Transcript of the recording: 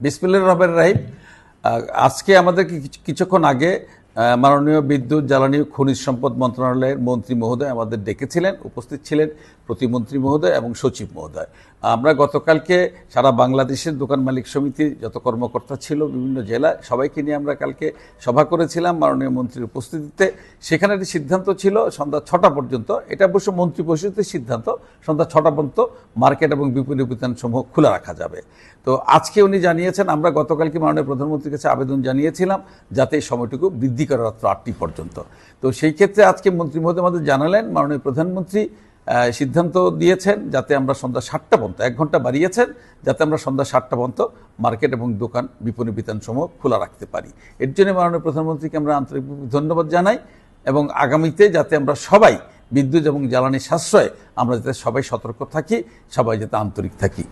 বিসমিল্লাহির রহমানির রহিম। আজকে আমাদের কিছুক্ষণ আগে মাননীয় বিদ্যুৎ জ্বালানি ও খনিজ সম্পদ মন্ত্রণালয়ের মন্ত্রী মহোদয় আমাদের ডেকেছিলেন, উপস্থিত ছিলেন প্রতিমন্ত্রী মহোদয় এবং সচিব মহোদয়। আমরা গতকালকে সারা বাংলাদেশের দোকান মালিক সমিতির যত কর্মকর্তা ছিল বিভিন্ন জেলায় সবাইকে নিয়ে আমরা কালকে সভা করেছিলাম মাননীয় মন্ত্রীর উপস্থিতিতে। সেখানে একটি সিদ্ধান্ত ছিল সন্ধ্যা 6টা পর্যন্ত, এটা অবশ্য মন্ত্রী পরিষদের সিদ্ধান্ত, সন্ধ্যা 6টা পর্যন্ত মার্কেট এবং বিপণী বিতানসমূহ খোলা রাখা যাবে। তো আজকে উনি জানিয়েছেন, আমরা গতকালকে মাননীয় প্রধানমন্ত্রীর কাছে আবেদন জানিয়েছিলাম যাতে এই সময়টুকু বৃদ্ধি করা রাত্র 8টি পর্যন্ত। তো সেই ক্ষেত্রে আজকে মন্ত্রী মহোদয় আমাদের জানালেন মাননীয় প্রধানমন্ত্রী সিদ্ধান্ত দিয়েছেন যাতে আমরা সন্ধ্যা 7টা পর্যন্ত, 1 ঘন্টা বাড়িয়েছেন, যাতে আমরা সন্ধ্যা 7টা পর্যন্ত মার্কেট এবং দোকান বিপণী বিতানসমূহ খোলা রাখতে পারি। এর জন্য মাননীয় প্রধানমন্ত্রীকে আমরা আন্তরিক ধন্যবাদ জানাই এবং আগামীতে যাতে আমরা সবাই বিদ্যুৎ এবং জ্বালানি সাশ্রয়ে আমরা যাতে সবাই সতর্ক থাকি, সবাই যাতে আন্তরিক থাকি।